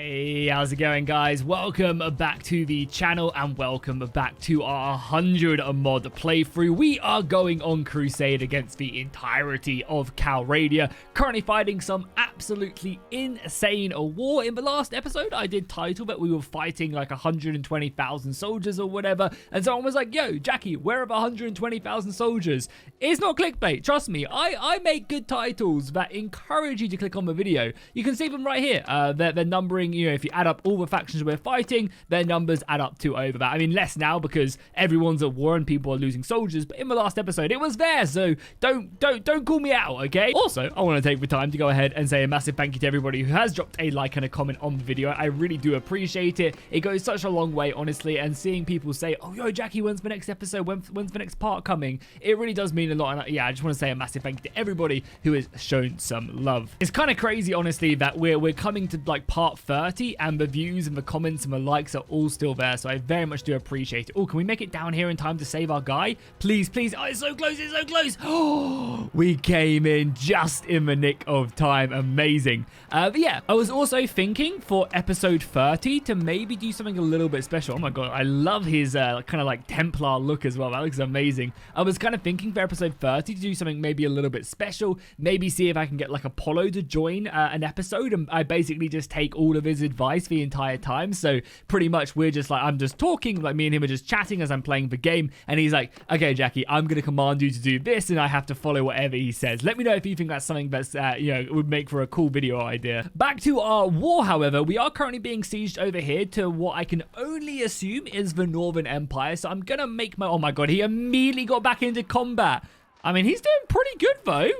Hey, how's it going, guys? Welcome back to the channel and welcome back to our 100 mod playthrough. We are going on crusade against the entirety of Calradia, currently fighting some absolutely insane war. In the last episode, I did title that we were fighting like 120,000 soldiers or whatever, and someone was like, yo, Jackie, where are the 120,000 soldiers? It's not clickbait, trust me. I make good titles that encourage you to click on the video. You can see them right here. They're numbering. You know, if you add up all the factions we're fighting, their numbers add up to over that. I mean, less now because everyone's at war and people are losing soldiers, but in the last episode, it was there, so don't call me out, okay? Also, I want to take the time to go ahead and say a massive thank you to everybody who has dropped a like and a comment on the video. I really do appreciate it. It goes such a long way, honestly, and seeing people say, oh, yo, Jackie, when's the next episode? When's the next part coming? It really does mean a lot, and yeah, I just want to say a massive thank you to everybody who has shown some love. It's kind of crazy, honestly, that we're coming to, like, part 30, and the views and the comments and the likes are all still there, so I very much do appreciate it. Oh, can we make it down here in time to save our guy? Please, please. Oh, it's so close, it's so close. Oh, we came in just in the nick of time. Amazing. But yeah, I was also thinking for episode 30 to maybe do something a little bit special. Oh my god, I love his kind of like Templar look as well. That looks amazing. I was kind of thinking for episode 30 to do something maybe a little bit special, maybe see if I can get like Apollo to join an episode, and I basically just take all of his advice the entire time. So pretty much we're just like, I'm just talking, like me and him are just chatting as I'm playing the game, and he's like, okay, Jackie, I'm gonna command you to do this, and I have to follow whatever he says. Let me know if you think that's something that's you know, would make for a cool video idea. Back to our war, however, we are currently being sieged over here to what I can only assume is the Northern Empire, so I'm gonna make my, oh my god, he immediately got back into combat. I mean, he's doing pretty good though.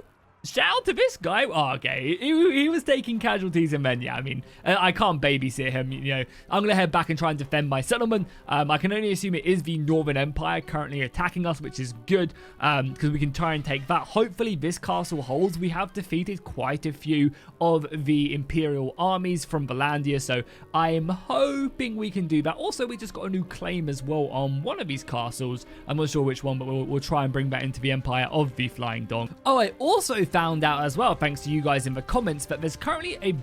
Shout out to this guy. Oh, okay. He was taking casualties, and then, yeah, I mean, I can't babysit him. You know, I'm going to head back and try and defend my settlement. I can only assume it is the Northern Empire currently attacking us, which is good, because we can try and take that. Hopefully, this castle holds. We have defeated quite a few of the Imperial armies from Valandia, so I am hoping we can do that. Also, we just got a new claim as well on one of these castles. I'm not sure which one, but we'll try and bring that into the Empire of the Flying Dong. Oh, I also found out as well, thanks to you guys in the comments, that there's currently a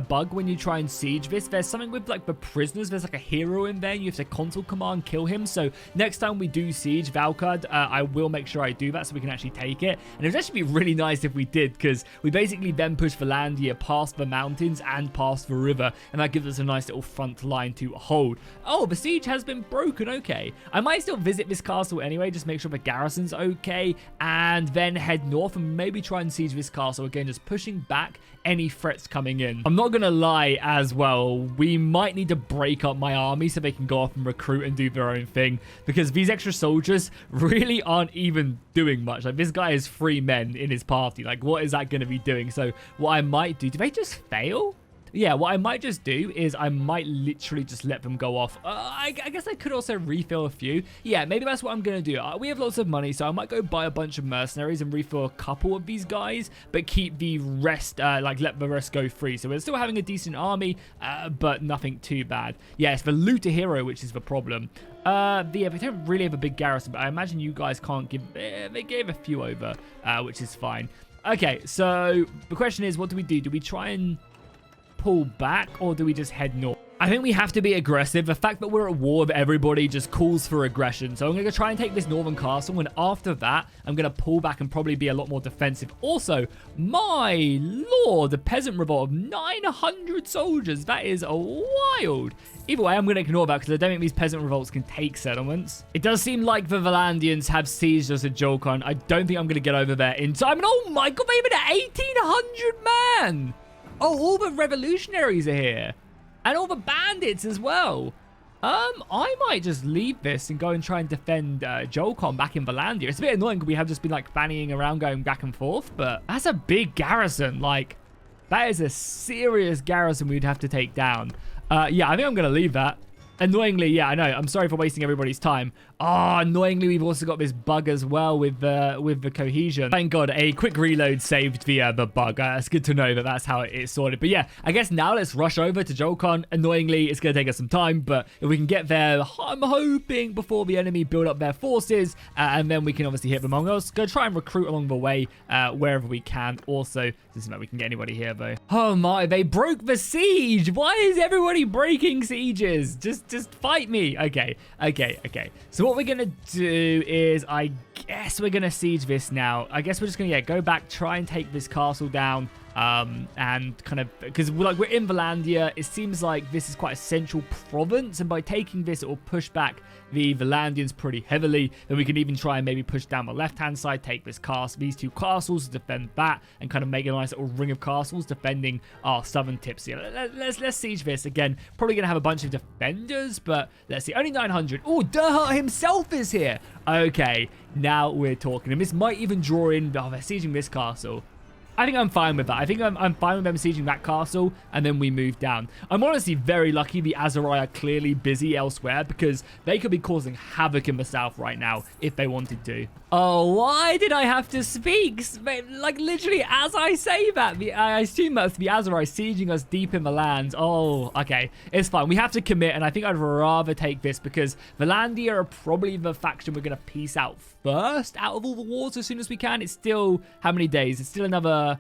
bug when you try and siege this. There's something with like the prisoners. There's like a hero in there. You have to console command kill him. So next time we do siege Valkard, I will make sure I do that so we can actually take it. And it would actually be really nice if we did, because we basically then push Valandia past the mountains and past the river, and that gives us a nice little front line to hold. Oh, the siege has been broken. Okay, I might still visit this castle anyway, just make sure the garrison's okay, and then head north and maybe try and siege this castle again, just pushing back any threats coming in. I'm not gonna lie as well, we might need to break up my army so they can go off and recruit and do their own thing, because these extra soldiers really aren't even doing much. Like, this guy has 3 men in his party. Like, what is that gonna be doing? So what I might do they just fail? Yeah, what I might just do is I might literally just let them go off. I guess I could also refill a few. Yeah, maybe that's what I'm going to do. We have lots of money, so I might go buy a bunch of mercenaries and refill a couple of these guys, but keep the rest, like, let the rest go free. So we're still having a decent army, but nothing too bad. Yeah, it's the looter hero, which is the problem. Yeah, they don't really have a big garrison, but I imagine you guys can't give... they gave a few over, which is fine. Okay, so the question is, what do? Do we try and pull back, or do we just head north? I think we have to be aggressive. The fact that we're at war with everybody just calls for aggression. So I'm going to try and take this northern castle, and after that, I'm going to pull back and probably be a lot more defensive. Also, my lord, the peasant revolt of 900 soldiers. That is wild. Either way, I'm going to ignore that because I don't think these peasant revolts can take settlements. It does seem like the Valandians have sieged us at Jolkon. I don't think I'm going to get over there in time. And oh my god, they've been 1,800 man. Oh, all the revolutionaries are here. And all the bandits as well. I might just leave this and go and try and defend Jolkon back in Valandia. It's a bit annoying because we have just been like fannying around going back and forth, but that's a big garrison. Like, that is a serious garrison we'd have to take down. Yeah, I think I'm going to leave that. Annoyingly, yeah, I know. I'm sorry for wasting everybody's time. Oh, annoyingly, we've also got this bug as well with the cohesion. Thank God, a quick reload saved the bug. It's good to know that that's how it's sorted. But yeah, I guess now let's rush over to Jolcon. Annoyingly, it's going to take us some time, but if we can get there, I'm hoping before the enemy build up their forces, and then we can obviously hit them. I'm going to try and recruit along the way wherever we can. Also, doesn't matter we can get anybody here though. Oh my, they broke the siege. Why is everybody breaking sieges? Just fight me. Okay. So what we're going to do is, I guess we're going to siege this now. I guess we're just going to go back, try and take this castle down. And kind of, because we're in Valandia, it seems like this is quite a central province, and by taking this, it will push back the Valandians pretty heavily. Then we can even try and maybe push down the left-hand side, take this castle, these two castles, defend that, and kind of make a nice little ring of castles defending our southern tips here. Let's siege this again. Probably gonna have a bunch of defenders, but let's see. Only 900. Oh, Durhart himself is here. Okay, now we're talking, and this might even draw in. Oh, they're sieging this castle. I think I'm fine with that. I think I'm fine with them sieging that castle, and then we move down. I'm honestly very lucky the Aserai are clearly busy elsewhere, because they could be causing havoc in the south right now if they wanted to. Oh, why did I have to speak? Like, literally, as I say that, I assume that's the Aserai sieging us deep in the lands. Oh, okay. It's fine. We have to commit, and I think I'd rather take this, because Valandia are probably the faction we're going to peace out first out of all the wars as soon as we can. It's still, how many days? It's still another...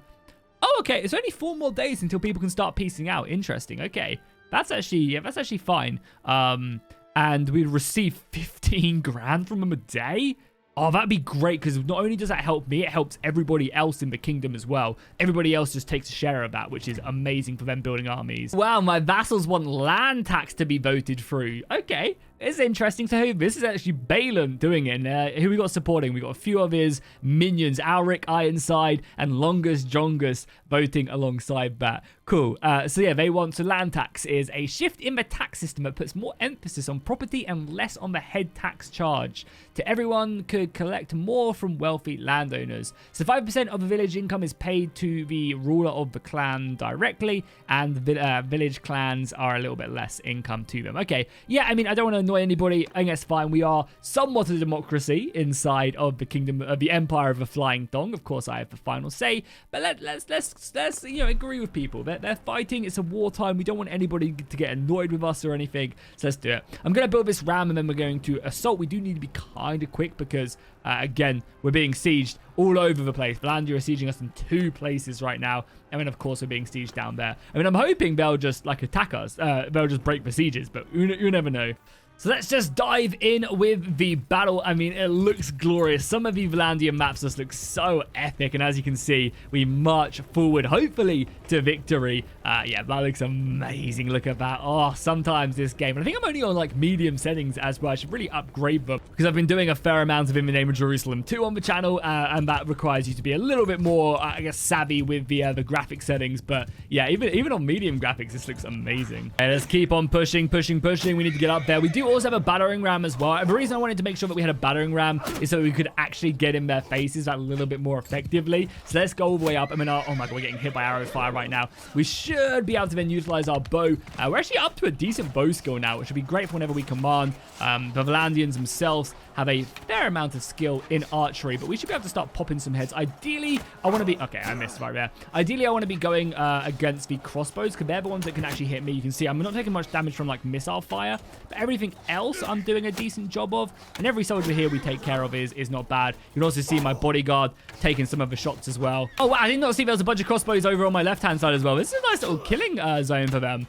Oh, okay. It's only 4 more days until people can start piecing out. Interesting. Okay. That's actually fine. And we'd receive 15 grand from them a day. Oh, that'd be great, because not only does that help me, it helps everybody else in the kingdom as well. Everybody else just takes a share of that, which is amazing for them building armies. Wow, my vassals want land tax to be voted through. Okay, it's interesting. So this is actually Balin doing it. And who we got supporting? We got a few of his minions, Alric, Ironside, and Longus Jongus voting alongside that. Cool. So yeah, they want, so land tax is a shift in the tax system that puts more emphasis on property and less on the head tax charge. To everyone could collect more from wealthy landowners. So 5% of the village income is paid to the ruler of the clan directly, and village clans are a little bit less income to them. Okay, yeah, I mean, I don't want to annoy anybody. I think that's fine. We are somewhat a democracy inside of the kingdom of the Empire of the Flying Thong. Of course, I have the final say, but let's agree with people. They're fighting. It's a wartime. We don't want anybody to get annoyed with us or anything. So let's do it. I'm going to build this ram, and then we're going to assault. We do need to be kind of quick, because again, we're being sieged all over the place. Valandia are sieging us in 2 places right now, and then of course we're being sieged down there. I mean, I'm hoping they'll just attack us. They'll just break the sieges, but you never know. So let's just dive in with the battle. I mean, it looks glorious. Some of the Valandian maps just look so epic. And as you can see, we march forward, hopefully, to victory. Yeah, that looks amazing. Look at that. Oh, sometimes this game. And I think I'm only on medium settings as well. I should really upgrade them, because I've been doing a fair amount of In the Name of Jerusalem 2 on the channel. And that requires you to be a little bit more, I guess, savvy with the graphic settings. But yeah, even on medium graphics, this looks amazing. Okay, let's keep on pushing. We need to get up there. We do also have a battering ram as well. And the reason I wanted to make sure that we had a battering ram is so we could actually get in their faces a little bit more effectively. So let's go all the way up. I mean, oh my god, we're getting hit by arrow fire right now. We should be able to then utilize our bow. We're actually up to a decent bow skill now, which would be great for whenever we command. The Valandians themselves have a fair amount of skill in archery, but we should be able to start popping some heads. Ideally, I want to be... Okay, I missed right there. Ideally, I want to be going against the crossbows, because they're the ones that can actually hit me. You can see I'm not taking much damage from missile fire, but everything else I'm doing a decent job of, and every soldier here we take care of is not bad. You can also see my bodyguard taking some of the shots as well. Oh wow, I did not see there was a bunch of crossbows over on my left-hand side as well. This is a nice little killing zone for them.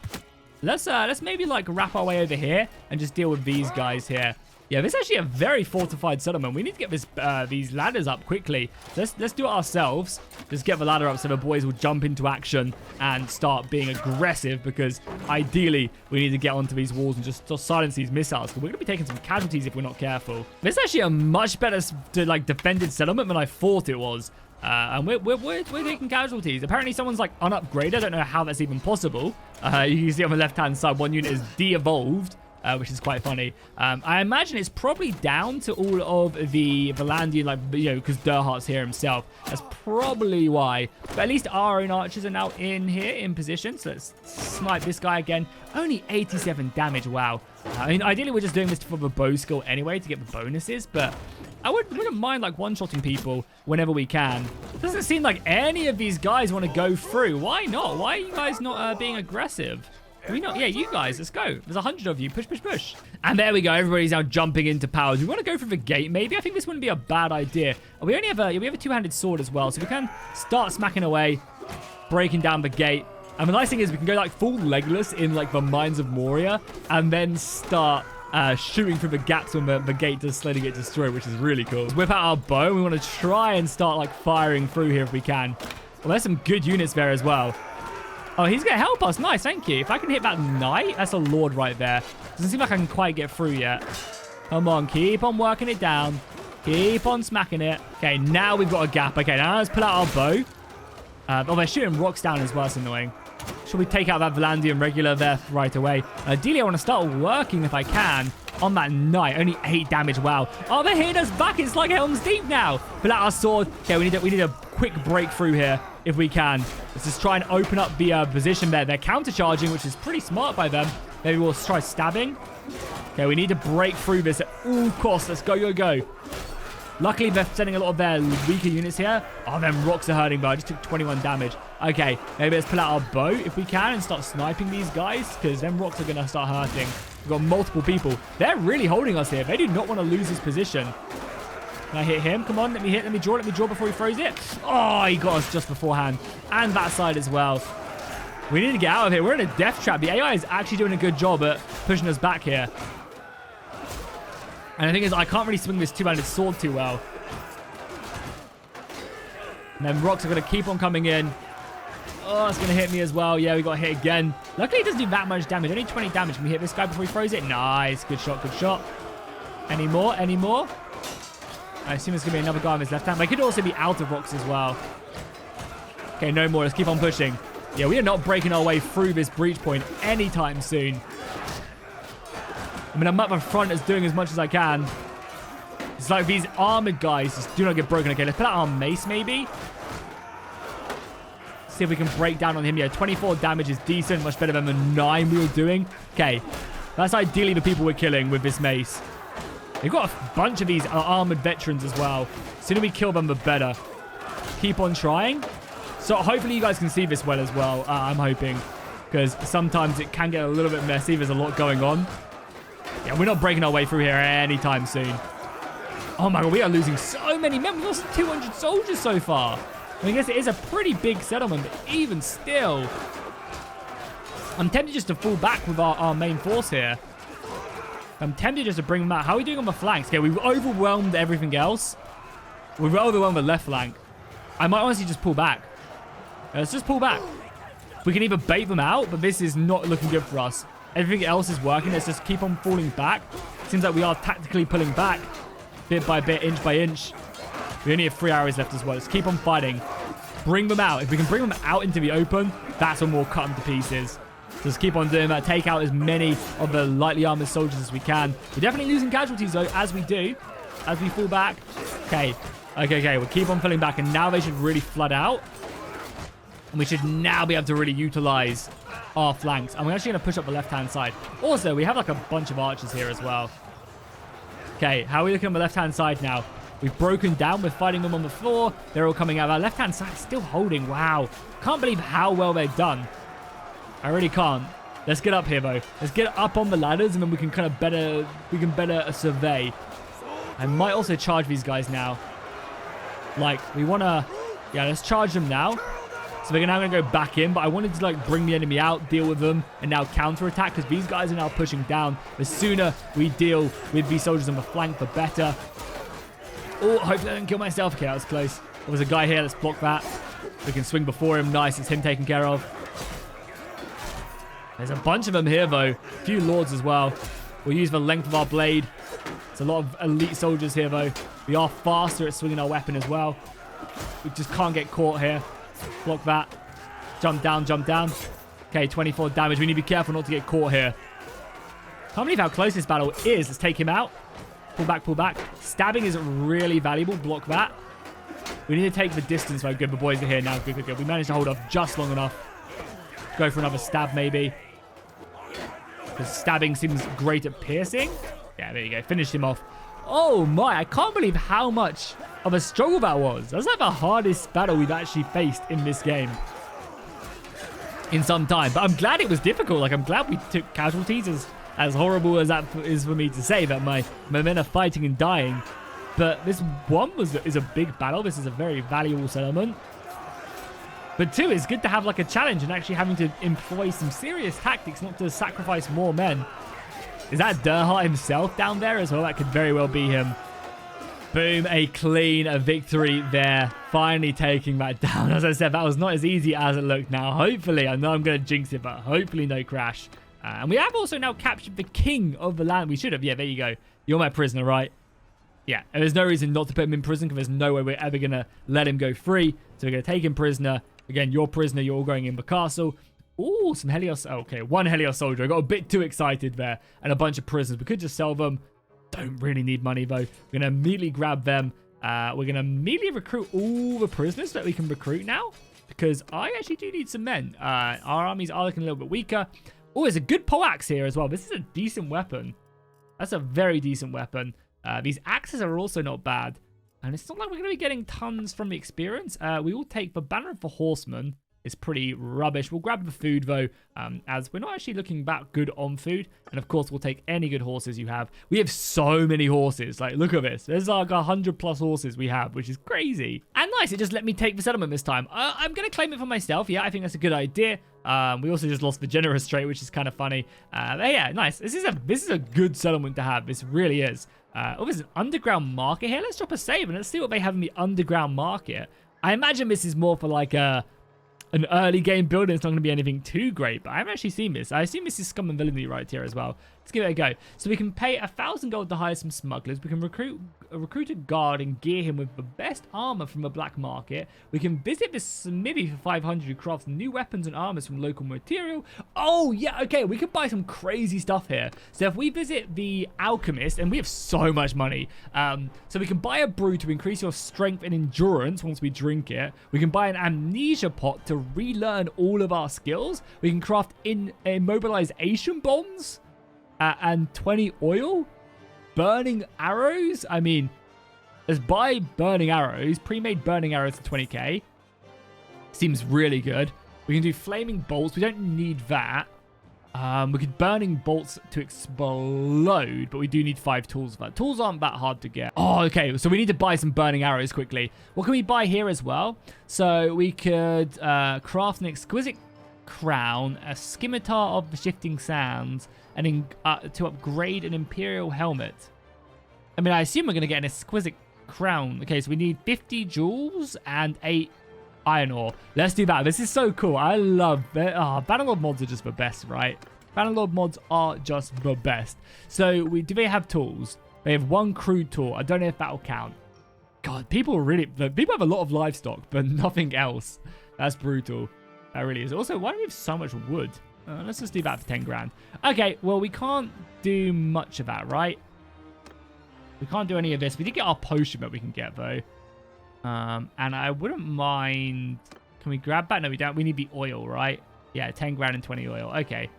Let's maybe wrap our way over here and just deal with these guys here. Yeah, this is actually a very fortified settlement. We need to get this these ladders up quickly. Let's do it ourselves. Just get the ladder up so the boys will jump into action and start being aggressive, because ideally we need to get onto these walls and just silence these missiles, because we're going to be taking some casualties if we're not careful. This is actually a much better defended settlement than I thought it was. And we're taking casualties. Apparently someone's unupgraded. I don't know how that's even possible. You can see on the left-hand side, one unit is de-evolved. which is quite funny. I imagine it's probably down to all of the Valandian, like, you know, because Durhart's here himself. That's probably why. But at least our own archers are now in here, in position. So let's snipe this guy again. Only 87 damage, wow. I mean, ideally, we're just doing this for the bow skill anyway to get the bonuses, but I wouldn't mind, like, one-shotting people whenever we can. Doesn't seem like any of these guys want to go through. Why not? Why are you guys not being aggressive? Can we not? Yeah, you guys, let's go. There's 100 of you. Push, push, push. And there we go. Everybody's now jumping into power. Do we want to go through the gate, maybe? I think this wouldn't be a bad idea. We only have a two-handed sword as well, so we can start smacking away, breaking down the gate. And the nice thing is we can go, like, full legless in, like, the Mines of Moria and then start shooting through the gaps when the gate does slowly get destroyed, which is really cool. Let's whip out our bow. We want to try and start, like, firing through here if we can. Well, there's some good units there as well. Oh, he's going to help us. Nice, thank you. If I can hit that knight, that's a lord right there. Doesn't seem like I can quite get through yet. Come on, keep on working it down. Keep on smacking it. Okay, now we've got a gap. Okay, now let's pull out our bow. Oh, they're shooting rocks down as well. That's annoying. Should we take out that Valandian regular there right away? Ideally, I want to start working, if I can, on that knight. Only 8 damage. Wow. Oh, they're hitting us back. It's like Helm's Deep now. Pull out our sword. Okay, we need a quick breakthrough here if we can. Let's just try and open up the position there. They're counter-charging, which is pretty smart by them. Maybe we'll try stabbing. Okay, we need to break through this at all costs. Let's go, go, go. Luckily, they're sending a lot of their weaker units here. Oh, them rocks are hurting, but I just took 21 damage. Okay, maybe let's pull out our bow if we can and start sniping these guys, because them rocks are going to start hurting. We've got multiple people. They're really holding us here. They do not want to lose this position. Can I hit him? Come on, let me hit, let me draw before he throws it. Oh, he got us just beforehand. And that side as well. We need to get out of here. We're in a death trap. The AI is actually doing a good job at pushing us back here. And the thing is, I can't really swing this two-handed sword too well. And then rocks are going to keep on coming in. Oh, it's going to hit me as well. Yeah, we got hit again. Luckily, it doesn't do that much damage. Only 20 damage. Can we hit this guy before he throws it? Nice. Good shot, good shot. Any more? Any more? I assume there's going to be another guy on his left hand. But he could also be out of rocks as well. Okay, no more. Let's keep on pushing. Yeah, we are not breaking our way through this breach point anytime soon. I mean, I'm at the front as doing as much as I can. It's like these armored guys just do not get broken. Okay, let's put out our mace, maybe. See if we can break down on him. Yeah, 24 damage is decent. Much better than the 9 we were doing. Okay, that's ideally the people we're killing with this mace. They've got a bunch of these armored veterans as well. The sooner we kill them, the better. Keep on trying. So hopefully you guys can see this well as well. I'm hoping. Because sometimes it can get a little bit messy. There's a lot going on. Yeah, we're not breaking our way through here anytime soon. Oh my god, we are losing so many men. We've lost 200 soldiers so far. I mean, I guess it is a pretty big settlement, but even still. I'm tempted just to fall back with our main force here. I'm tempted just to bring them out. How are we doing on the flanks? Okay, we've overwhelmed everything else. We've overwhelmed the left flank. I might honestly just pull back. Let's just pull back. We can either bait them out, but this is not looking good for us. Everything else is working. Let's just keep on falling back. Seems like we are tactically pulling back. Bit by bit, inch by inch. We only have 3 hours left as well. Let's keep on fighting. Bring them out. If we can bring them out into the open, that's when we'll cut them to pieces. Just keep on doing that. Take out as many of the lightly armored soldiers as we can. We're definitely losing casualties, though, as we do. As we fall back. Okay. Okay. We'll keep on filling back. And now they should really flood out. And we should now be able to really utilize our flanks. And we're actually going to push up the left-hand side. Also, we have like a bunch of archers here as well. Okay, how are we looking on the left-hand side now? We've broken down. We're fighting them on the floor. They're all coming out. Our left-hand side still holding. Wow. Can't believe how well they've done. I really can't. Let's get up here, though. Let's get up on the ladders, and then we can kind of better survey. I might also charge these guys now. Like, we want to... Yeah, let's charge them now. So they're now going to go back in, but I wanted to like bring the enemy out, deal with them, and now counterattack because these guys are now pushing down. The sooner we deal with these soldiers on the flank, the better. Oh, hopefully I don't kill myself. Okay, that was close. There was a guy here. Let's block that. We can swing before him. Nice. It's him taken care of. There's a bunch of them here, though. A few lords as well. We'll use the length of our blade. It's a lot of elite soldiers here, though. We are faster at swinging our weapon as well. We just can't get caught here. Block that. Jump down, jump down. Okay, 24 damage. We need to be careful not to get caught here. Can't believe how close this battle is. Let's take him out. Pull back, pull back. Stabbing is really valuable. Block that. We need to take the distance though. Good, the boys are here now. Good, good, good. We managed to hold off just long enough. Go for another stab maybe. Because stabbing seems great at piercing. Yeah, there you go. Finished him off. Oh my, I can't believe how much of a struggle that was. That's like the hardest battle we've actually faced in this game in some time. But I'm glad it was difficult. Like, I'm glad we took casualties, as horrible as that is for me to say, that my men are fighting and dying. But this one is a big battle. This is a very valuable settlement. But two, it's good to have like a challenge and actually having to employ some serious tactics, not to sacrifice more men. Is that Derhart himself down there as well? That could very well be him. Boom, a clean victory there. Finally taking that down. As I said, that was not as easy as it looked now. Hopefully, I know I'm going to jinx it, but hopefully no crash. And we have also now captured the king of the land. We should have. Yeah, there you go. You're my prisoner, right? Yeah, and there's no reason not to put him in prison, because there's no way we're ever going to let him go free. So we're going to take him prisoner. Again, you're prisoner. You're all going in the castle. Ooh, some Helios. Okay, one Helios soldier. I got a bit too excited there. And a bunch of prisoners. We could just sell them. Don't really need money, though. We're going to immediately grab them. We're going to immediately recruit all the prisoners that we can recruit now, because I actually do need some men. Our armies are looking a little bit weaker. Oh, there's a good poleaxe here as well. This is a decent weapon. That's a very decent weapon. These axes are also not bad. And it's not like we're going to be getting tons from the experience. We will take the Bannerlord for horsemen. It's pretty rubbish. We'll grab the food, though, as we're not actually looking that good on food. And, of course, we'll take any good horses you have. We have so many horses. Like, look at this. There's like 100+ horses we have, which is crazy. And nice. It just let me take the settlement this time. I'm going to claim it for myself. Yeah, I think that's a good idea. We also just lost the generous trait, which is kind of funny. But yeah, nice. This is a good settlement to have. This really is. Oh, there's an underground market here. Let's drop a save and let's see what they have in the underground market. I imagine this is more for like an early game build. It's not going to be anything too great, but I haven't actually seen this. I assume this is scum and villainy right here as well. Let's give it a go. So we can pay 1,000 gold to hire some smugglers. We can recruit a guard and gear him with the best armor from the black market. We can visit this smithy for 500 who crafts new weapons and armors from local material. Oh, yeah, okay. We can buy some crazy stuff here. So if we visit the alchemist, and we have so much money, so we can buy a brew to increase your strength and endurance once we drink it. We can buy an amnesia pot to relearn all of our skills. We can craft immobilization bombs. And 20 oil? Burning arrows? I mean, let's buy burning arrows. Pre-made burning arrows for 20k. Seems really good. We can do flaming bolts. We don't need that. We could burning bolts to explode, but we do need 5 tools for that. Tools aren't that hard to get. Oh, okay. So we need to buy some burning arrows quickly. What can we buy here as well? So we could craft an exquisite crown, a scimitar of the shifting sands, and to upgrade an imperial helmet. I mean, I assume we're going to get an exquisite crown. Okay, so we need 50 jewels and 8 iron ore. Let's do that. This is so cool. I love it. Oh, Bannerlord mods are just the best, right? Bannerlord mods are just the best. So do they have tools? They have 1 crude tool. I don't know if that'll count. God, people have a lot of livestock, but nothing else. That's brutal. That really is. Also, why do we have so much wood? Let's just do that for 10 grand. Okay, well, we can't do much of that, right? We can't do any of this. We did get our potion that we can get, though. And I wouldn't mind... Can we grab that? No, we don't. We need the oil, right? Yeah, 10 grand and 20 oil. Okay.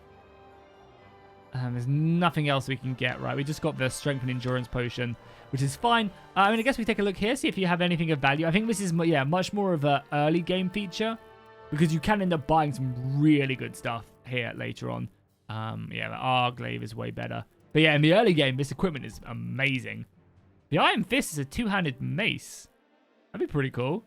There's nothing else we can get, right? We just got the strength and endurance potion, which is fine. I mean, I guess we take a look here, see if you have anything of value. I think this is, yeah, much more of an early game feature, because you can end up buying some really good stuff here later on. Yeah, the Arglaive is way better. But yeah, in the early game, this equipment is amazing. The Iron Fist is a 2-handed mace. That'd be pretty cool.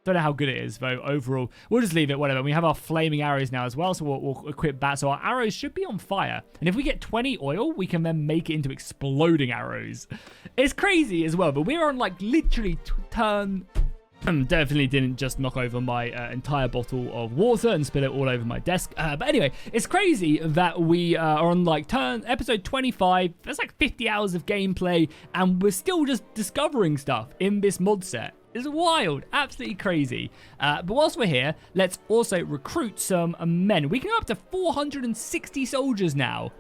Don't know how good it is, though, overall. We'll just leave it, whatever. We have our flaming arrows now as well, so we'll equip that. So our arrows should be on fire. And if we get 20 oil, we can then make it into exploding arrows. It's crazy as well, but we're on, like, literally turn... Definitely didn't just knock over my entire bottle of water and spill it all over my desk. But anyway, it's crazy that we are on like episode 25. That's like 50 hours of gameplay, and we're still just discovering stuff in this mod set. It's wild, absolutely crazy. But whilst we're here, let's also recruit some men. We can go up to 460 soldiers now.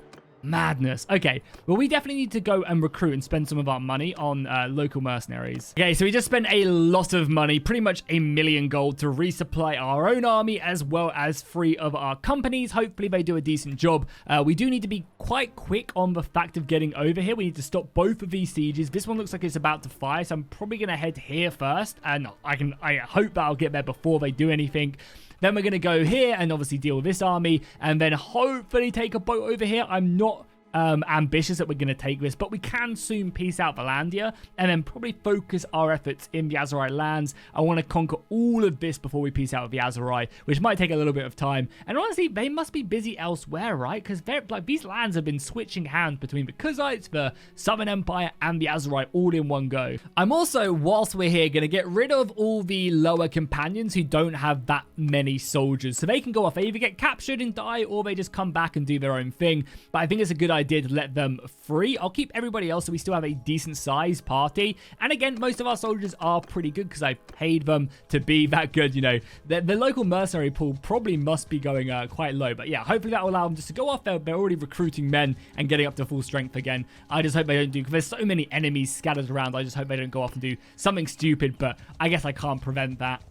Madness. Okay, well, we definitely need to go and recruit and spend some of our money on local mercenaries. Okay, so we just spent a lot of money, pretty much 1 million gold, to resupply our own army as well as 3 of our companies. Hopefully they do a decent job. We do need to be quite quick on the fact of getting over here. We need to stop both of these sieges. This one looks like it's about to fire, so I'm probably going to head here first, and I hope that I'll get there before they do anything. Then we're going to go here and obviously deal with this army, and then hopefully take a boat over here. I'm not ambitious that we're going to take this, but we can soon peace out Valandia and then probably focus our efforts in the Azerite lands. I want to conquer all of this before we peace out with the Azerite, which might take a little bit of time. And honestly, they must be busy elsewhere, right? Because like these lands have been switching hands between the Kuzites, the Southern Empire, and the Azerite all in one go. I'm also, whilst we're here, going to get rid of all the lower companions who don't have that many soldiers, so they can go off. They either get captured and die, or they just come back and do their own thing. But I think it's a good idea to let them free. I'll keep everybody else so we still have a decent sized party. And again, most of our soldiers are pretty good because I paid them to be that good. You know, the local mercenary pool probably must be going quite low. But yeah, hopefully that will allow them just to go off. They're already recruiting men and getting up to full strength again. I just hope they don't do, because there's so many enemies scattered around. I just hope they don't go off and do something stupid, but I guess I can't prevent that.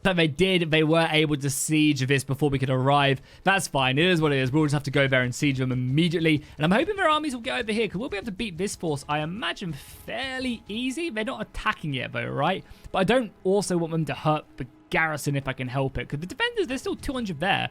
So they were able to siege this before we could arrive. That's fine. It is what it is. We'll just have to go there and siege them immediately. And I'm hoping their armies will get over here, because we'll be able to beat this force, I imagine, fairly easy. They're not attacking yet, though, right? But I don't also want them to hurt the garrison if I can help it, because the defenders, there's still 200 there.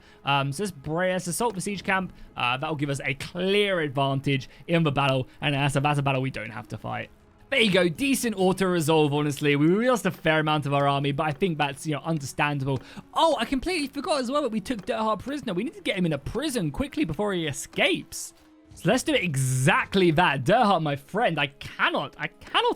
So let's assault the siege camp. That'll give us a clear advantage in the battle. And that's a battle we don't have to fight. There you go, decent auto-resolve, honestly. We lost a fair amount of our army, but I think that's, you know, understandable. Oh, I completely forgot as well that we took Derhard prisoner. We need to get him in a prison quickly before he escapes. So let's do exactly that. Derhard, my friend, I cannot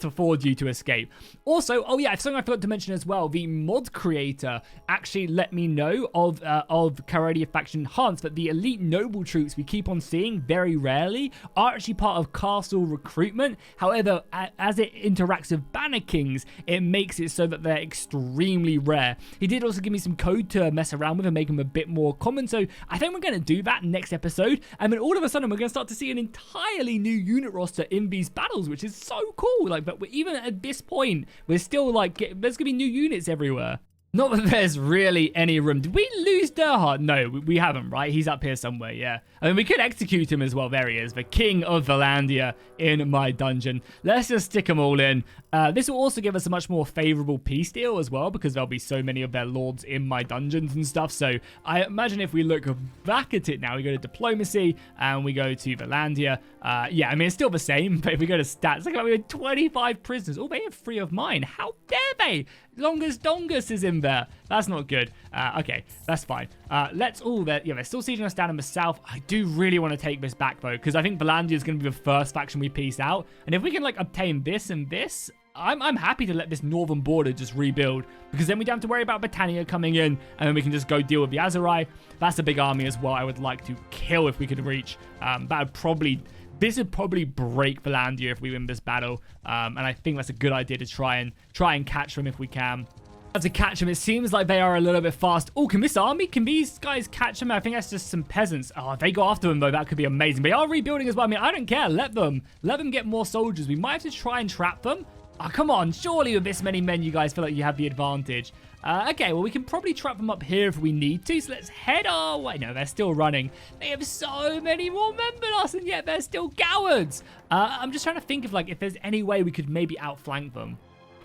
afford you to escape. Also, oh yeah, something I forgot to mention as well, the mod creator actually let me know of Carodia Faction Hans that the elite noble troops we keep on seeing very rarely are actually part of castle recruitment. However, as it interacts with Banner Kings, it makes it so that they're extremely rare. He did also give me some code to mess around with and make them a bit more common, so I think we're going to do that next episode, and then all of a sudden we're going to start to see an entirely new unit roster in these battles, which is so cool. Like, but even at this point, we're still like, there's gonna be new units everywhere. Not that there's really any room. Did we lose Derhard? No, we haven't, right? He's up here somewhere, yeah. I mean, we could execute him as well. There he is, the King of Valandia in my dungeon. Let's just stick them all in. This will also give us a much more favorable peace deal as well, because there'll be so many of their lords in my dungeons and stuff. So I imagine if we look back at it now, we go to diplomacy and we go to Valandia. Yeah, I mean, it's still the same, but if we go to stats, look like we had 25 prisoners. Oh, they have 3 of mine. How dare they? Longus Dongus is in there. That's not good. Okay, that's fine. They're still sieging us down in the south. I do really want to take this back, though, because I think Valandia is going to be the first faction we peace out. And if we can, like, obtain this and this, I'm happy to let this northern border just rebuild, because then we don't have to worry about Britannia coming in, and then we can just go deal with the Azerite. That's a big army as well I would like to kill if we could reach. This would probably break Valandia if we win this battle, and I think that's a good idea to try and catch them if we can. To catch them, it seems like they are a little bit fast. Oh, can these guys catch them? I think that's just some peasants. Oh, if they go after them, though, that could be amazing. They are rebuilding as well. I mean, I don't care. Let them get more soldiers. We might have to try and trap them. Oh, come on. Surely with this many men, you guys feel like you have the advantage. Okay, well, we can probably trap them up here if we need to, so let's head our way. No, they're still running. They have so many more men than us, and yet they're still cowards. I'm just trying to think of, like, if there's any way we could maybe outflank them.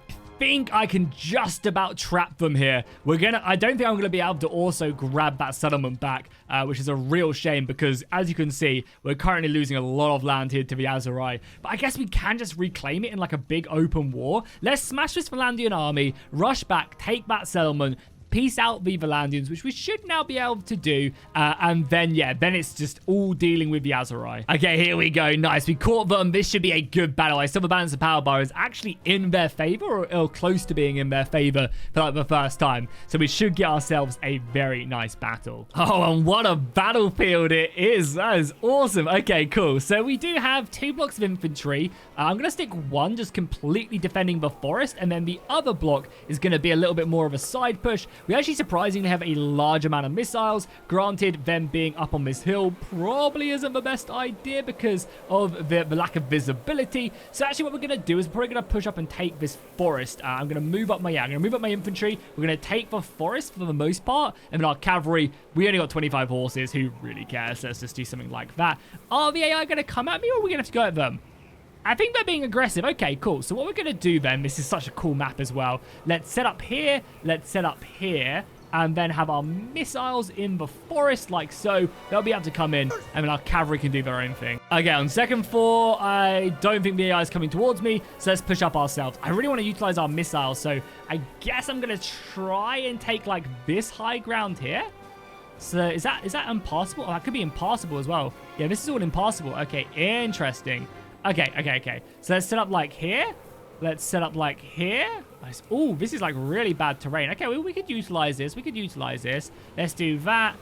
I think I can just about trap them here. I don't think I'm gonna be able to also grab that settlement back, which is a real shame, because as you can see, we're currently losing a lot of land here to the Azerite. But I guess we can just reclaim it in like a big open war. Let's smash this Valandian army, rush back, take that settlement, peace out the Valandians, which we should now be able to do, and then it's just all dealing with the Azerite. Okay, here we go. Nice, we caught them. This should be a good battle. I saw the balance of power bar is actually in their favor, or close to being in their favor for like the first time, so we should get ourselves a very nice battle. Oh, and what a battlefield it is. That is awesome. Okay, cool. So we do have 2 blocks of infantry. I'm gonna stick one just completely defending the forest, and then the other block is gonna be a little bit more of a side push, We actually surprisingly have a large amount of missiles. Granted, them being up on this hill probably isn't the best idea because of the lack of visibility. So actually what we're going to do is we're probably going to push up and take this forest. I'm going to move up my infantry. We're going to take the forest for the most part. And then our cavalry, we only got 25 horses. Who really cares? Let's just do something like that. Are the AI going to come at me, or are we going to have to go at them? I think they're being aggressive. Okay, cool. So what we're going to do then, this is such a cool map as well. Let's set up here. Let's set up here. And then have our missiles in the forest like so. They'll be able to come in. And then our cavalry can do their own thing. Okay, on second floor, I don't think the AI is coming towards me. So let's push up ourselves. I really want to utilize our missiles. So I guess I'm going to try and take like this high ground here. So is that impassable? Oh, that could be impassable as well. Yeah, this is all impassable. Okay, interesting. Okay. So let's set up like here. Let's set up like here. Oh, this is like really bad terrain. Okay, we could utilize this. Let's do that,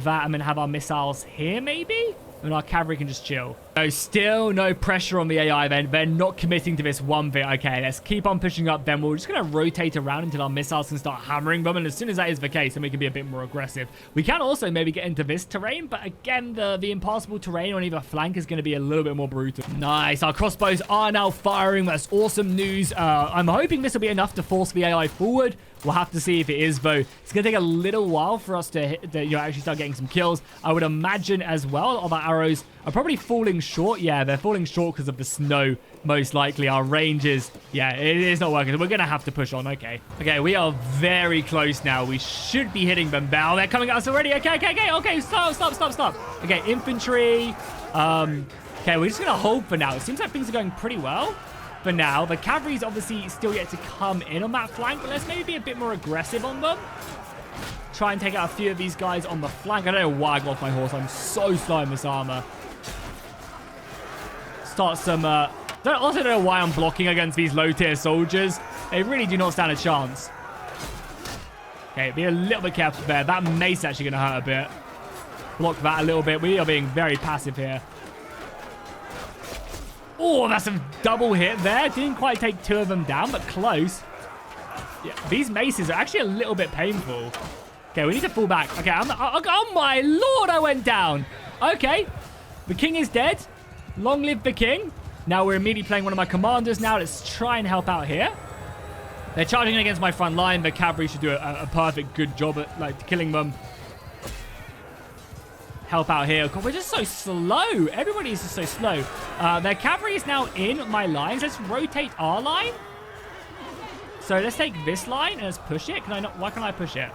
and then have our missiles here maybe? And our cavalry can just chill. So still no pressure on the AI then. They're not committing to this one bit. Okay, let's keep on pushing up then. We're just going to rotate around until our missiles can start hammering them. And as soon as that is the case, then we can be a bit more aggressive. We can also maybe get into this terrain. But again, the impassable terrain on either flank is going to be a little bit more brutal. Nice. Our crossbows are now firing. That's awesome news. I'm hoping this will be enough to force the AI forward. We'll have to see if it is, though. It's going to take a little while for us to actually start getting some kills. I would imagine as well, all our arrows are probably falling short. Yeah, they're falling short because of the snow, most likely. Our range is, yeah, it is not working. We're going to have to push on. Okay, we are very close now. We should be hitting them now. They're coming at us already. Okay, stop. Okay, infantry. Okay, we're just going to hold for now. It seems like things are going pretty well. For now, the cavalry's obviously still yet to come in on that flank, but let's maybe be a bit more aggressive on them. Try and take out a few of these guys on the flank. I don't know why I got off my horse. I'm so slow in this armor. Start some... I also don't know why I'm blocking against these low-tier soldiers. They really do not stand a chance. Okay, be a little bit careful there. That mace is actually going to hurt a bit. Block that a little bit. We are being very passive here. Oh, that's a double hit there. Didn't quite take two of them down, but close. Yeah, these maces are actually a little bit painful. Okay, we need to fall back. Okay, oh my lord, I went down. Okay, the king is dead. Long live the king. Now we're immediately playing one of my commanders now. Let's try and help out here. They're charging against my front line. The cavalry should do a perfect good job at like killing them. Help out here. God, we're just so slow. Everybody is just so slow. Their cavalry is now in my lines. Let's rotate our line. So let's take this line and let's push it. Can I not? Why can't I push it?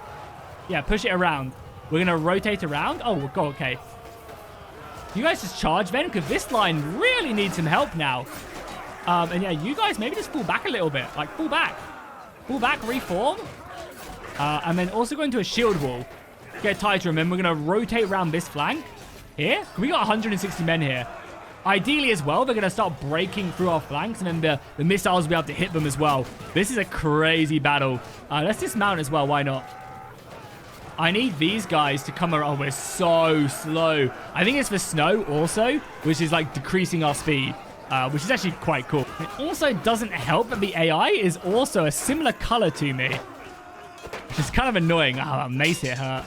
Yeah, push it around. We're going to rotate around. Oh, God, okay. You guys just charge then, because this line really needs some help now. And yeah, you guys maybe just fall back a little bit. Like, fall back. Fall back, reform. And then also go into a shield wall. Get tighter, and then we're going to rotate around this flank. Here. We got 160 men here. Ideally as well, they're going to start breaking through our flanks, and then the missiles will be able to hit them as well. This is a crazy battle. Let's dismount as well. Why not? I need these guys to come around. Oh, we're so slow. I think it's for snow also, which is like decreasing our speed, which is actually quite cool. It also doesn't help that the AI is also a similar color to me, which is kind of annoying. Oh, that mace hit hurt.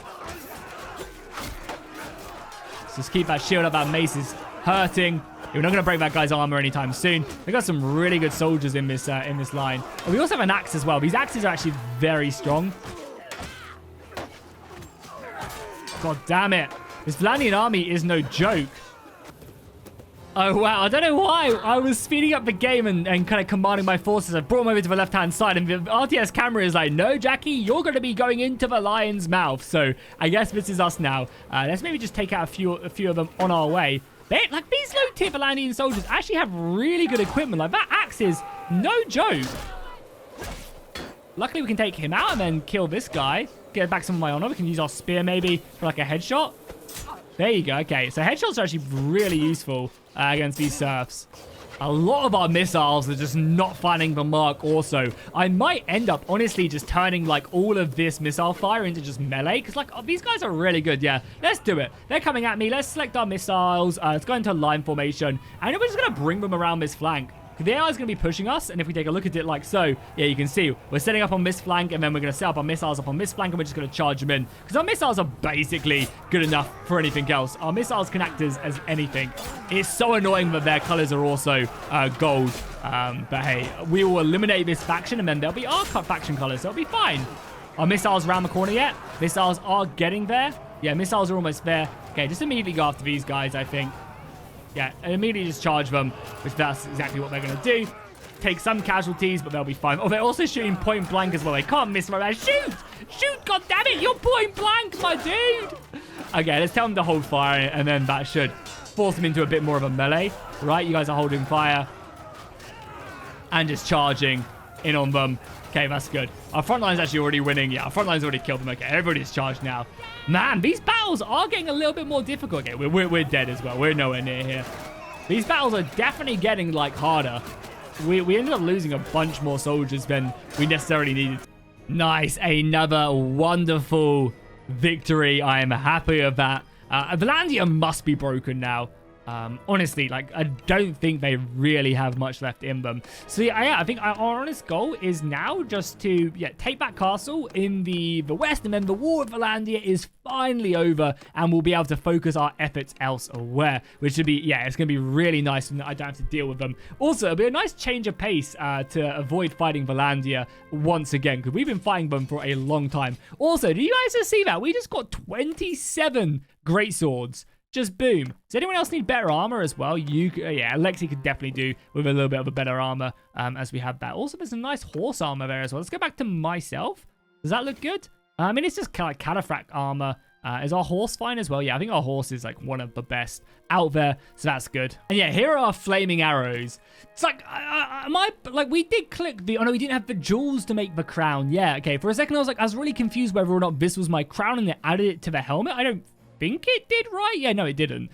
Let's just keep that shield up. That mace is hurting. We're not going to break that guy's armor anytime soon. We got some really good soldiers in this line. Oh, we also have an axe as well. These axes are actually very strong. God damn it. This Vlandian army is no joke. Oh, wow. I don't know why. I was speeding up the game and kind of commanding my forces. I brought them over to the left-hand side, and the RTS camera is like, no, Jackie, you're going to be going into the lion's mouth. So I guess this is us now. Let's maybe just take out a few of them on our way. Like, these low-tier Vlandian soldiers actually have really good equipment. Like, that axe is no joke. Luckily, we can take him out and then kill this guy. Get back some of my honor. We can use our spear maybe for like a headshot. There you go. Okay, so headshots are actually really useful against these serfs. A lot of our missiles are just not finding the mark also. I might end up honestly just turning like all of this missile fire into just melee, because like these guys are really good. Yeah, let's do it. They're coming at me. Let's select our missiles. Let's go into line formation, and we're just going to bring them around this flank. The AI is going to be pushing us, and if we take a look at it like so, yeah, you can see we're setting up on this flank, and then we're going to set up our missiles up on this flank, and we're just going to charge them in. Because our missiles are basically good enough for anything else. Our missiles can act as anything. It's so annoying that their colors are also gold. But hey, we will eliminate this faction, and then there'll be our faction colors, so it'll be fine. Are missiles around the corner yet? Missiles are getting there. Yeah, missiles are almost there. Okay, just immediately go after these guys, I think. Yeah, and immediately just charge them, which that's exactly what they're going to do. Take some casualties, but they'll be fine. Oh, they're also shooting point blank as well. They can't miss right there. Shoot! Shoot, goddammit! You're point blank, my dude! Okay, let's tell them to hold fire, and then that should force them into a bit more of a melee. Right, you guys are holding fire. And just charging in on them. Okay, that's good. Our front line's actually already winning. Yeah, our front line's already killed them. Okay, everybody's charged now. Man, these battles are getting a little bit more difficult. Okay, we're dead as well. We're nowhere near here. These battles are definitely getting, like, harder. We ended up losing a bunch more soldiers than we necessarily needed. Nice. Another wonderful victory. I am happy with that. Valandia must be broken now. Honestly, like, I don't think they really have much left in them. So yeah, I think our honest goal is now just to take back castle in the west, and then the war with Valandia is finally over, and we'll be able to focus our efforts elsewhere, which should be, it's going to be really nice, and I don't have to deal with them. Also, it'll be a nice change of pace to avoid fighting Valandia once again, because we've been fighting them for a long time. Also, do you guys just see that? We just got 27 great swords. Just boom. Does anyone else need better armor as well? Alexi could definitely do with a little bit of a better armor as we have that. Also, there's a nice horse armor there as well. Let's go back to myself. Does that look good? I mean, it's just kind of like cataphract armor. Is our horse fine as well? Yeah, I think our horse is like one of the best out there, so that's good. And yeah, here are our flaming arrows. It's like, we did click the, oh no, we didn't have the jewels to make the crown. Yeah, okay, for a second I was really confused whether or not this was my crown and they added it to the helmet. I don't think it did, right? Yeah, no, it didn't.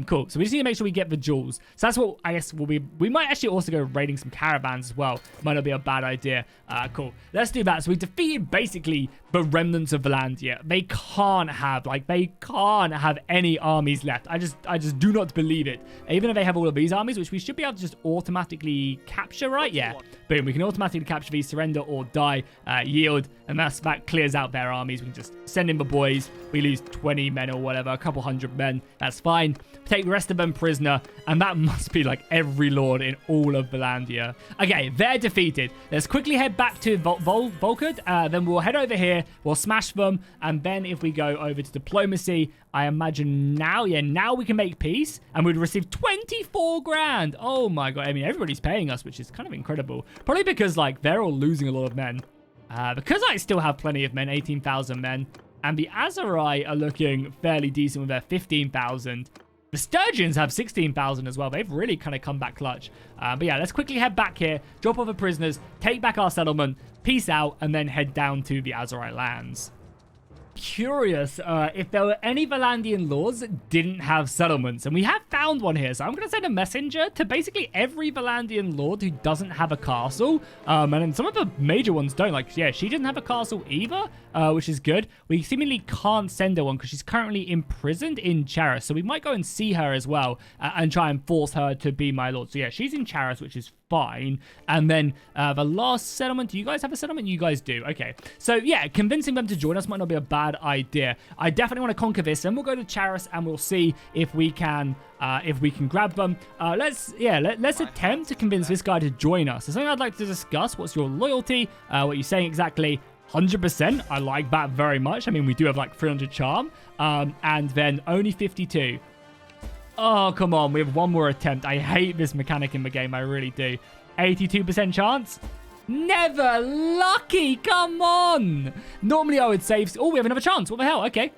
Cool. So we just need to make sure we get the jewels. So that's what I guess will be. We might actually also go raiding some caravans as well. Might not be a bad idea. Cool. Let's do that. So we defeated basically the remnants of Valandia. They can't have any armies left. I just do not believe it. Even if they have all of these armies, which we should be able to just automatically capture, right? Yeah. Boom. We can automatically capture these, surrender or die, yield, and that clears out their armies. We can just send in the boys. We lose 20 men or whatever, a couple hundred men. That's fine. Take the rest of them prisoner, and that must be like every lord in all of Valandia. Okay, they're defeated. Let's quickly head back to Volkert. Then we'll head over here. We'll smash them, and then if we go over to diplomacy, I imagine now we can make peace, and we'd receive 24 grand. Oh my god. I mean, everybody's paying us, which is kind of incredible. Probably because, like, they're all losing a lot of men. Because I still have plenty of men, 18,000 men, and the Azurai are looking fairly decent with their 15,000. The Sturgeons have 16,000 as well. They've really kind of come back clutch. But yeah, let's quickly head back here, drop off the prisoners, take back our settlement, peace out, and then head down to the Azurai lands. Curious if there were any Valandian lords that didn't have settlements, and we have found one here, so I'm going to send a messenger to basically every Valandian lord who doesn't have a castle, and then some of the major ones don't. Like, yeah, she doesn't have a castle either, which is good. We seemingly can't send her one because she's currently imprisoned in Charis, so we might go and see her as well and try and force her to be my lord. So yeah, she's in Charis, which is fine. And then the last settlement, do you guys have a settlement? You guys do. Okay, so yeah, convincing them to join us might not be a bad idea. I definitely want to conquer this, and we'll go to Charis and we'll see if we can grab them. Let's attempt to convince this guy to join us. There's something I'd like to discuss. What's your loyalty? What are you saying exactly? 100%. I like that very much. I mean, we do have like 300 charm, and then only 52. Oh, come on. We have one more attempt. I hate this mechanic in the game. I really do. 82% chance? Never. Lucky. Come on. Normally, I would save. Oh, we have another chance. What the hell? Okay.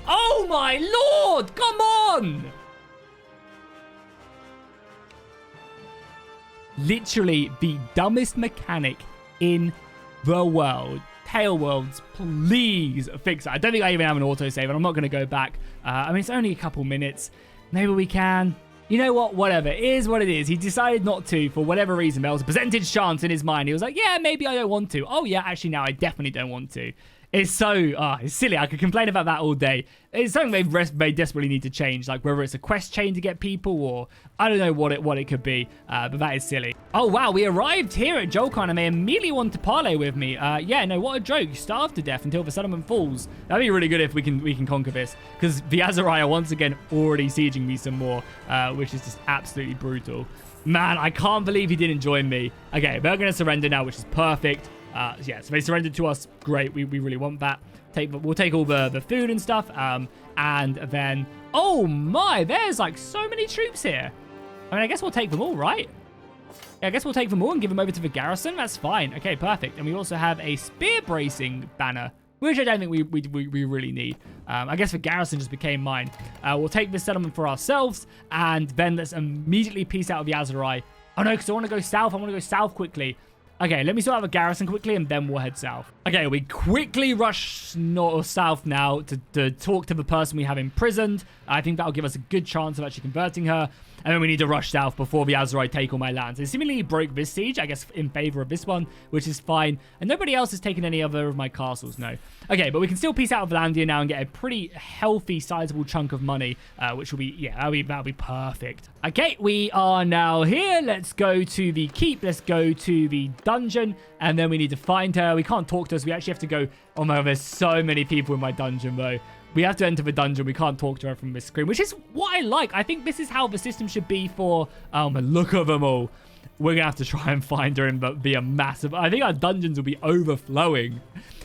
Oh, my lord. Come on. Literally the dumbest mechanic in the world. Tail Worlds, please fix it. I don't think I even have an autosave, and I'm not going to go back. I mean, it's only a couple minutes. Maybe we can. You know what? Whatever. It is what it is. He decided not to for whatever reason. There was a percentage chance in his mind. He was like, yeah, maybe I don't want to. Oh, yeah, actually, now I definitely don't want to. It's so, it's silly. I could complain about that all day. It's something they desperately need to change, like whether it's a quest chain to get people or I don't know what it could be, but that is silly. Oh, wow, we arrived here at Jolkon and they immediately want to parlay with me. Yeah, no, what a joke. Starve to death until the settlement falls. That'd be really good if we can conquer this, because the Aserai are once again already sieging me some more, which is just absolutely brutal. Man, I can't believe he didn't join me. Okay, they're going to surrender now, which is perfect. Yeah, so they surrendered to us. Great. We really want that. We'll take all the food and stuff. And then, oh my, there's like so many troops here. I mean, I guess we'll take them all, right? Yeah, I guess we'll take them all and give them over to the garrison. That's fine. Okay, perfect. And we also have a spear bracing banner, which I don't think we really need. I guess the garrison just became mine. We'll take this settlement for ourselves, and then let's immediately peace out of the Aserai. Oh no, because I want to go south. I want to go south quickly. Okay, let me sort out the garrison quickly, and then we'll head south. Okay, we quickly rush south now to talk to the person we have imprisoned. I think that'll give us a good chance of actually converting her. And then we need to rush south before the Aserai take all my lands. They seemingly broke this siege, I guess, in favor of this one, which is fine. And nobody else has taken any other of my castles, no. Okay, but we can still peace out of Valandia now and get a pretty healthy, sizable chunk of money, which will be, yeah, that'll be perfect. Okay, we are now here. Let's go to the keep. Let's go to the dungeon. And then we need to find her. We can't talk to us. We actually have to go. Oh my God, there's so many people in my dungeon, though. We have to enter the dungeon. We can't talk to her from this screen, which is what I like. I think this is how the system should be for... look at them all. We're going to have to try and find her and be a massive... I think our dungeons will be overflowing.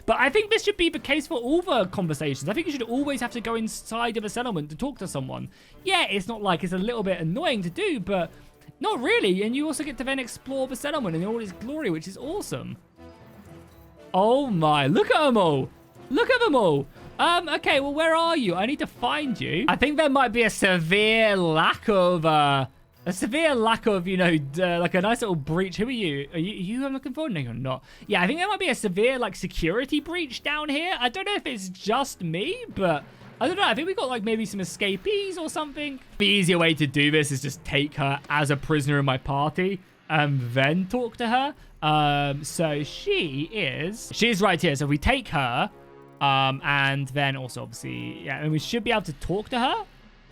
But I think this should be the case for all the conversations. I think you should always have to go inside of a settlement to talk to someone. Yeah, it's not like it's a little bit annoying to do, but not really. And you also get to then explore the settlement in all its glory, which is awesome. Oh my, look at them all. Look at them all. Okay, well, where are you? I need to find you. I think there might be a severe lack of, you know, like a nice little breach. Who are you? Are you who I'm looking for? No, you're not. Yeah, I think there might be a severe, like, security breach down here. I don't know if it's just me, but I don't know. I think we got, like, maybe some escapees or something. The easier way to do this is just take her as a prisoner in my party and then talk to her. So she's right here. So if we take her... and then also obviously, yeah, and we should be able to talk to her,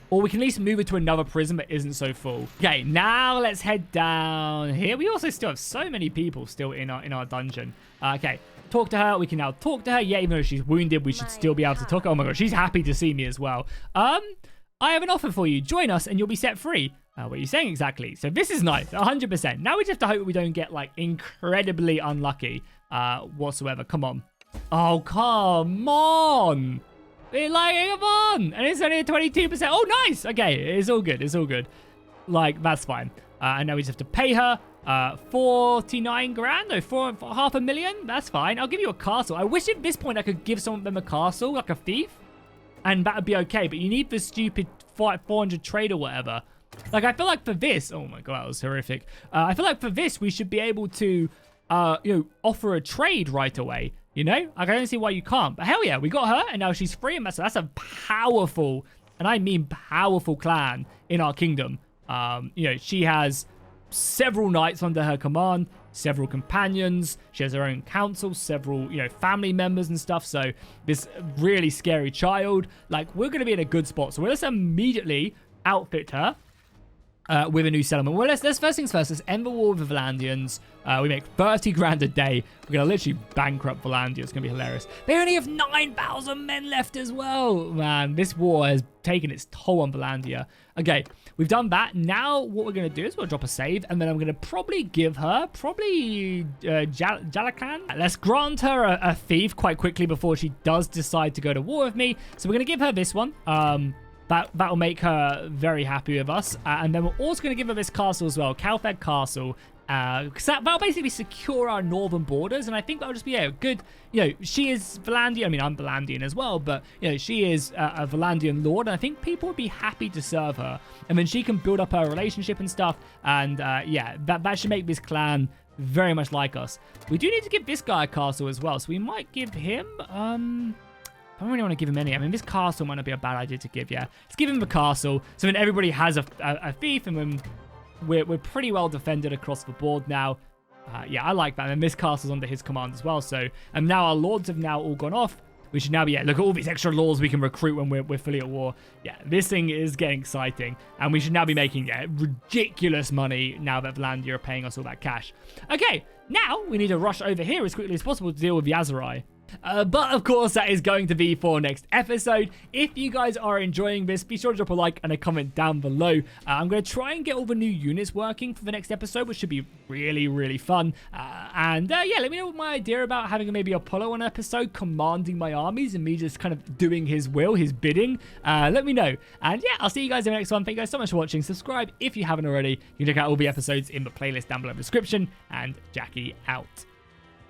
or we can at least move her to another prison that isn't so full. Okay, now let's head down here. We also still have so many people still in our dungeon. Okay, talk to her. We can now talk to her. Yeah, even though she's wounded, we should still be able to talk. Oh my God, she's happy to see me as well. I have an offer for you. Join us and you'll be set free. What are you saying exactly? So this is nice, 100%. Now we just have to hope we don't get like incredibly unlucky whatsoever. Come on. Oh, come on. Come on. And it's only a 22%. Oh, nice. Okay, it's all good. It's all good. Like, that's fine. And now we just have to pay her 49 grand. No, for half a million. That's fine. I'll give you a castle. I wish at this point I could give some of them a castle, like a thief. And that would be okay. But you need the stupid 400 trade or whatever. Like, I feel like for this... Oh, my God, that was horrific. I feel like for this, we should be able to, you know, offer a trade right away. You know, I don't see why you can't. But hell yeah, we got her, and now she's free. And that's a powerful, and I mean powerful clan in our kingdom. You know, she has several knights under her command, several companions. She has her own council, several, you know, family members and stuff. So this really scary child, like, we're going to be in a good spot. So let's immediately outfit her. With a new settlement. Well, let's first things first. Let's end the war with the Valandians. We make 30 grand a day. We're going to literally bankrupt Valandia. It's going to be hilarious. They only have 9,000 men left as well. Man, this war has taken its toll on Valandia. Okay, we've done that. Now, what we're going to do is we'll drop a save. And then I'm going to probably give her, Jalakan. Let's grant her a thief quite quickly before she does decide to go to war with me. So we're going to give her this one. That'll make her very happy with us. And then we're also going to give her this castle as well, Calfed Castle. Because that'll basically secure our northern borders. And I think that'll just be a good, you know, she is Valandian. I mean, I'm Valandian as well. But, you know, she is a Valandian lord. And I think people would be happy to serve her. And then she can build up her relationship and stuff. And, yeah, that should make this clan very much like us. We do need to give this guy a castle as well. So we might give him... I don't really want to give him any. I mean, this castle might not be a bad idea to give, yeah. Let's give him the castle. So then everybody has a thief, and then we're pretty well defended across the board now. Yeah, I like that. And this castle's under his command as well. So, and now our lords have now all gone off. We should now be, look at all these extra laws we can recruit when we're fully at war. Yeah, this thing is getting exciting. And we should now be making ridiculous money now that Vlandia are paying us all that cash. Okay, now we need to rush over here as quickly as possible to deal with the Azerai. But of course, that is going to be for next episode. If you guys are enjoying this, be sure to drop a like and a comment down below. I'm going to try and get all the new units working for the next episode, which should be really, really fun. Yeah, let me know my idea about having maybe Apollo on an episode, commanding my armies and me just kind of doing his will, his bidding. Let me know. And yeah, I'll see you guys in the next one. Thank you guys so much for watching. Subscribe if you haven't already. You can check out all the episodes in the playlist down below in the description. And Jackie out.